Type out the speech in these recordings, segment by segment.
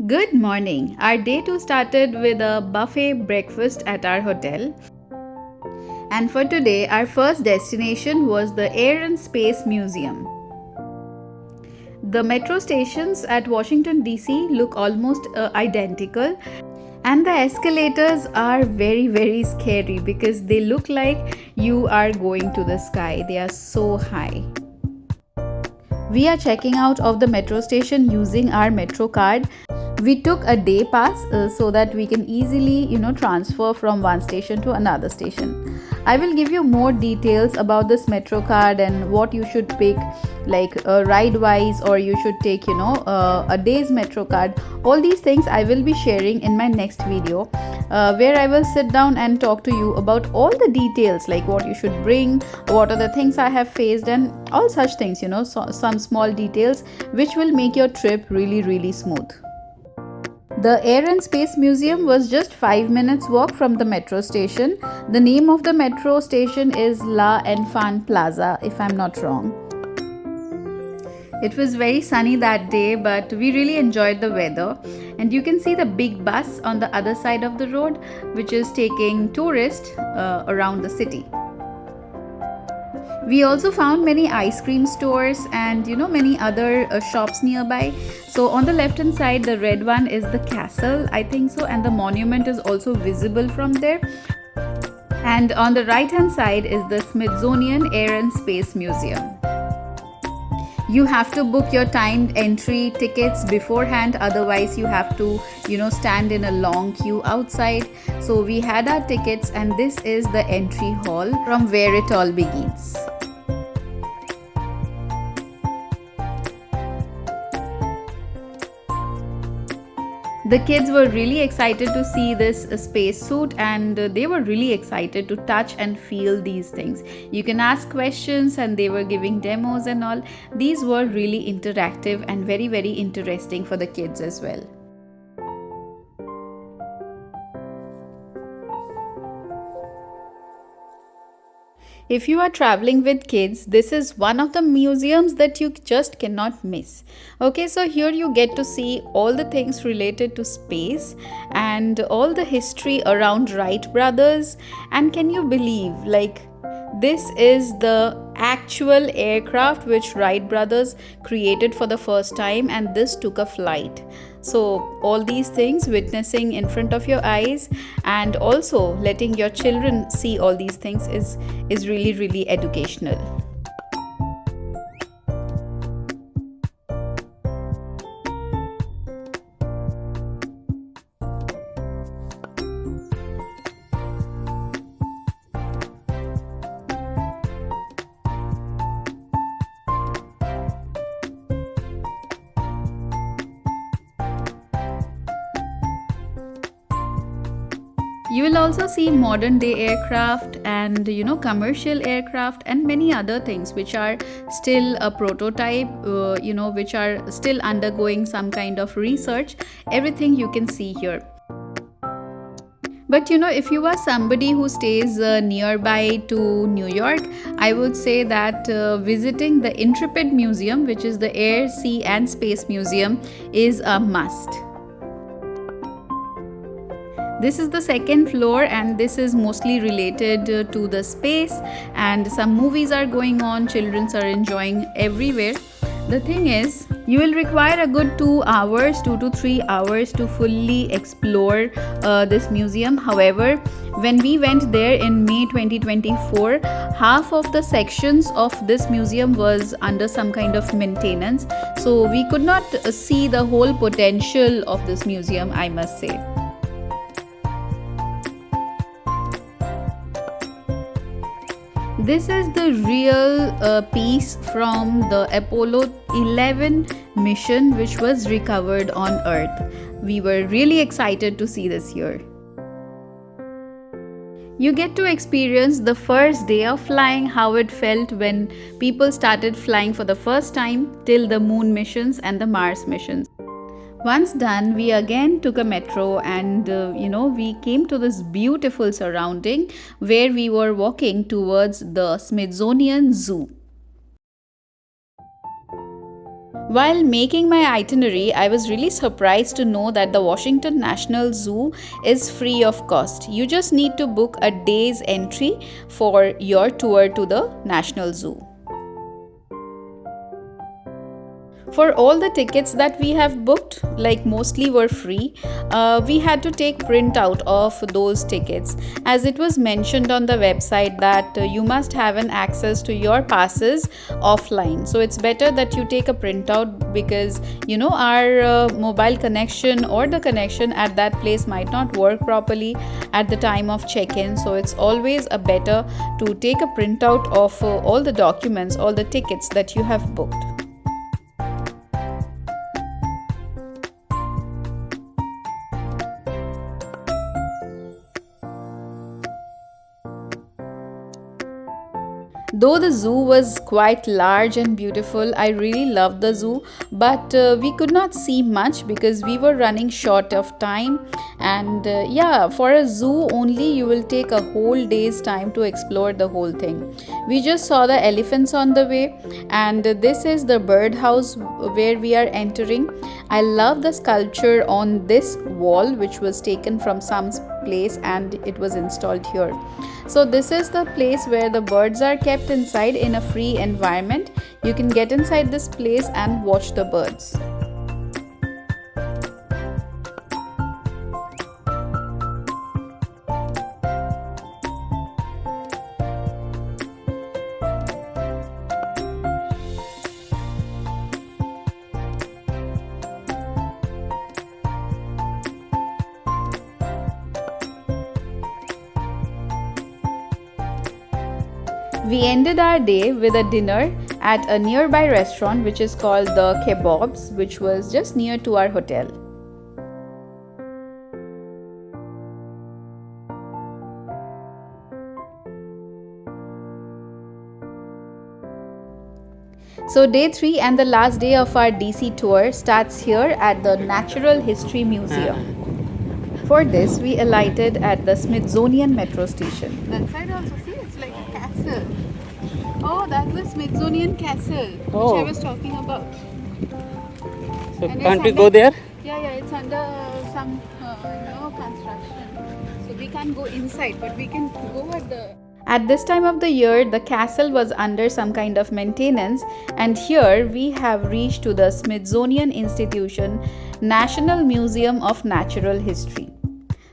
Good morning. Our day 2 started with a buffet breakfast at our hotel. And for today, our first destination was the Air and Space Museum. The metro stations at Washington D.C. look almost identical, and the escalators are very scary because they look like you are going to the sky. They are so high. We are checking out of the metro station using our metro card. We took a day pass so that we can easily transfer from one station to another station. I will give you more details about this metro card and what you should pick, like ride wise, or you should take a day's metro card. All these things I will be sharing in my next video, where I will sit down and talk to you about all the details, like what you should bring, what are the things I have faced, and all such things, so, some small details which will make your trip really smooth. The Air and Space Museum was just 5 minutes walk from the metro station. The name of the metro station is La Enfant Plaza, if I'm not wrong. It was very sunny that day, but we really enjoyed the weather. And you can see the big bus on the other side of the road, which is taking tourists around the city. We also found many ice cream stores and many other shops nearby. So on the left hand side, the red one is the castle, I think so, and the monument is also visible from there. And on the right hand side is the Smithsonian Air and Space Museum. You have to book your timed entry tickets beforehand, otherwise you have to stand in a long queue outside. So we had our tickets, and this is the entry hall from where it all begins. The kids were really excited to see this spacesuit, and they were really excited to touch and feel these things. You can ask questions and they were giving demos and all. These were really interactive and very interesting for the kids as well. If you are traveling with kids, this is one of the museums that you just cannot miss. Okay, so here you get to see all the things related to space and all the history around Wright brothers. And can you believe, like, this is the actual aircraft which Wright brothers created for the first time, and this took a flight. So all these things witnessing in front of your eyes and also letting your children see all these things is really educational. You will also see modern day aircraft and commercial aircraft and many other things which are still a prototype, which are still undergoing some kind of research. Everything you can see here. But if you are somebody who stays nearby to New York, I would say that visiting the Intrepid Museum, which is the Air, Sea and Space Museum, is a must. This is the second floor, and this is mostly related to the space, and some movies are going on. Children are enjoying everywhere. The thing is, you will require a good 2 to 3 hours to fully explore this museum. However, when we went there in May 2024, half of the sections of this museum was under some kind of maintenance. So we could not see the whole potential of this museum, I must say. This is the real piece from the Apollo 11 mission, which was recovered on Earth. We were really excited to see this here. You get to experience the first day of flying, how it felt when people started flying for the first time, till the moon missions and the Mars missions. Once done, we again took a metro, and we came to this beautiful surrounding where we were walking towards the Smithsonian Zoo. While making my itinerary, I was really surprised to know that the Washington National Zoo is free of cost. You just need to book a day's entry for your tour to the National Zoo. For all the tickets that we have booked, like mostly were free, we had to take printout of those tickets, as it was mentioned on the website that you must have an access to your passes offline. So it's better that you take a printout, because our mobile connection or the connection at that place might not work properly at the time of check-in. So it's always a better to take a printout of all the documents, all the tickets that you have booked. Though the zoo was quite large and beautiful, I really loved the zoo, but we could not see much because we were running short of time. And for a zoo only, you will take a whole day's time to explore the whole thing. We just saw the elephants on the way, and this is the birdhouse where we are entering. I love the sculpture on this wall, which was taken from some place and it was installed here. So this is the place where the birds are kept inside in a free environment. You can get inside this place and watch the birds. We ended our day with a dinner at a nearby restaurant which is called the Kebabs, which was just near to our hotel. So day 3 and the last day of our DC tour starts here at the Natural History Museum. For this, we alighted at the Smithsonian metro station. That side also, see, it's like a castle. Oh, that was Smithsonian Castle, which I was talking about. So can't we go there? Yeah, it's under some construction. So we can't go inside, but we can go at the... At this time of the year, the castle was under some kind of maintenance, and here we have reached to the Smithsonian Institution, National Museum of Natural History.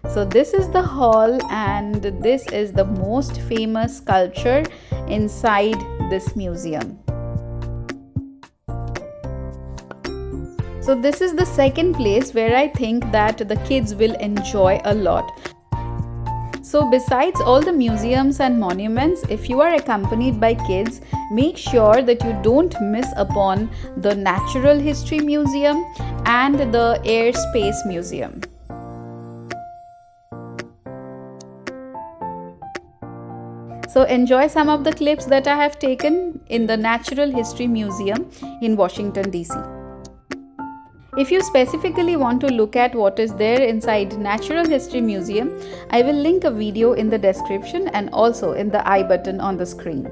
So this is the hall, and this is the most famous sculpture inside this museum. So this is the second place where I think that the kids will enjoy a lot. So besides all the museums and monuments, if you are accompanied by kids, make sure that you don't miss upon the Natural History Museum and the Air Space Museum. So enjoy some of the clips that I have taken in the Natural History Museum in Washington D.C. If you specifically want to look at what is there inside Natural History Museum, I will link a video in the description and also in the I button on the screen.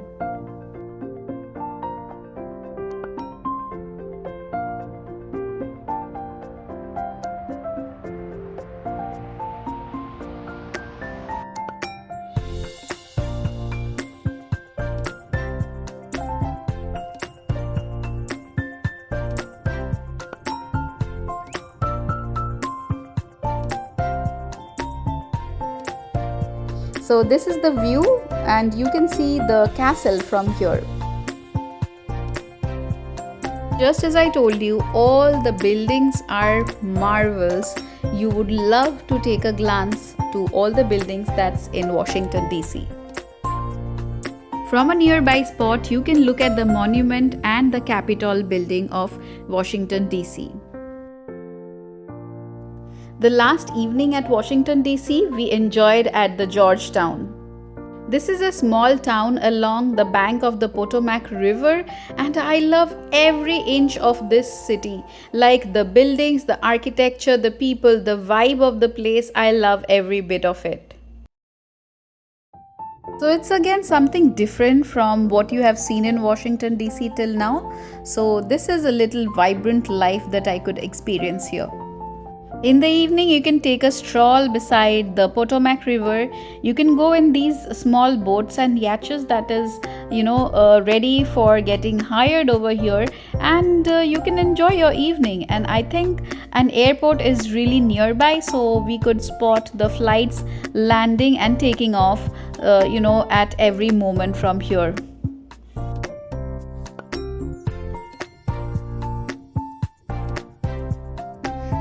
So this is the view, and you can see the castle from here. Just as I told you, all the buildings are marvels. You would love to take a glance to all the buildings that's in Washington D.C. From a nearby spot, you can look at the monument and the Capitol building of Washington D.C. The last evening at Washington D.C., we enjoyed at the Georgetown. This is a small town along the bank of the Potomac River, and I love every inch of this city. Like the buildings, the architecture, the people, the vibe of the place, I love every bit of it. So it's again something different from what you have seen in Washington DC till now. So this is a little vibrant life that I could experience here. In the evening, you can take a stroll beside the Potomac River. You can go in these small boats and yachts that is, ready for getting hired over here, and you can enjoy your evening. And I think an airport is really nearby, so we could spot the flights landing and taking off, at every moment from here.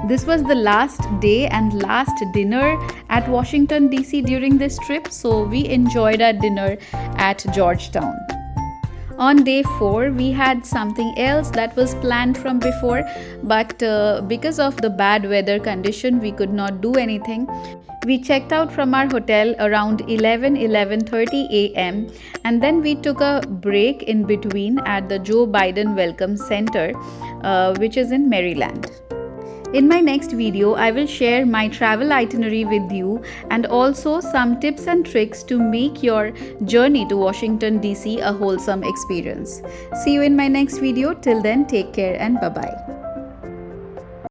This was the last day and last dinner at Washington DC during this trip, so we enjoyed our dinner at Georgetown. On day 4, we had something else that was planned from before, but because of the bad weather condition, we could not do anything. We checked out from our hotel around 11:30 a.m. and then we took a break in between at the Joe Biden Welcome Center, which is in Maryland. In my next video, I will share my travel itinerary with you and also some tips and tricks to make your journey to Washington DC a wholesome experience. See you in my next video. Till then, take care and bye-bye.